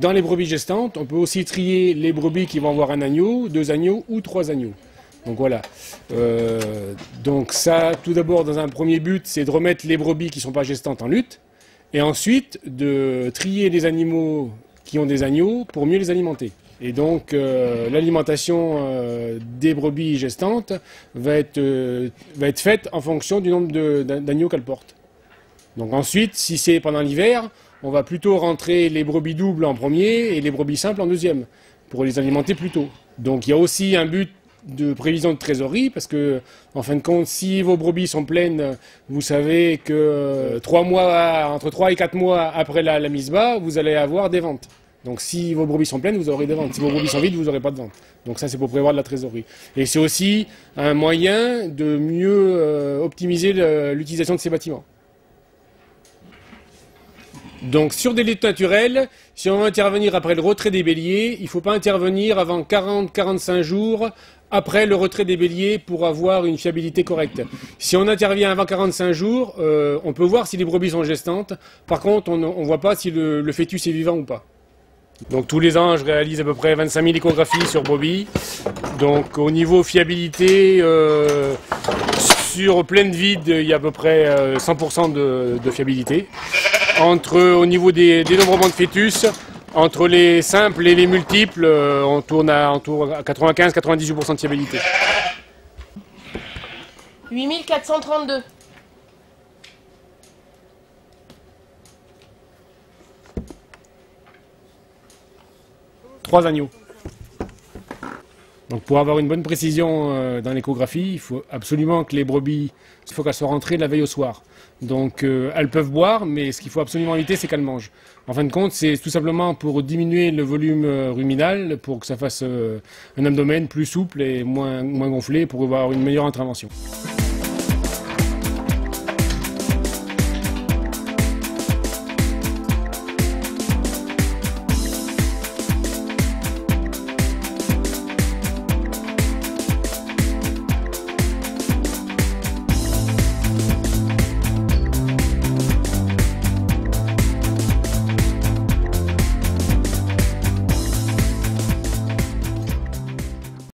Dans les brebis gestantes, on peut aussi trier les brebis qui vont avoir un agneau, 2 agneaux ou 3 agneaux. Donc voilà. Donc ça, tout d'abord, dans un premier but, c'est de remettre les brebis qui ne sont pas gestantes en lutte, et ensuite de trier les animaux qui ont des agneaux pour mieux les alimenter. Et donc l'alimentation des brebis gestantes va être faite en fonction du nombre d'agneaux qu'elles portent. Donc ensuite, si c'est pendant l'hiver, on va plutôt rentrer les brebis doubles en premier et les brebis simples en deuxième, pour les alimenter plus tôt. Donc il y a aussi un but de prévision de trésorerie, parce que, en fin de compte, si vos brebis sont pleines, vous savez que entre 3 et 4 mois après la mise bas, vous allez avoir des ventes. Donc si vos brebis sont pleines, vous aurez des ventes. Si vos brebis sont vides, vous n'aurez pas de ventes. Donc ça, c'est pour prévoir de la trésorerie. Et c'est aussi un moyen de mieux optimiser l'utilisation de ces bâtiments. Donc sur des luttes naturelles, si on veut intervenir après le retrait des béliers, il ne faut pas intervenir avant 40-45 jours après le retrait des béliers pour avoir une fiabilité correcte. Si on intervient avant 45 jours, on peut voir si les brebis sont gestantes. Par contre, on ne voit pas si le fœtus est vivant ou pas. Donc tous les ans, je réalise à peu près 25 000 échographies sur brebis. Donc au niveau fiabilité, sur pleine vide, il y a à peu près 100% de fiabilité. Au niveau des dénombrements de fœtus, entre les simples et les multiples, on tourne à 95-98% de fiabilité. 8432. Trois agneaux. Donc pour avoir une bonne précision dans l'échographie, il faut absolument que les brebis, il faut qu'elles soient rentrées la veille au soir. Donc elles peuvent boire, mais ce qu'il faut absolument éviter, c'est qu'elles mangent. En fin de compte, c'est tout simplement pour diminuer le volume ruminal, pour que ça fasse un abdomen plus souple et moins gonflé, pour avoir une meilleure intervention.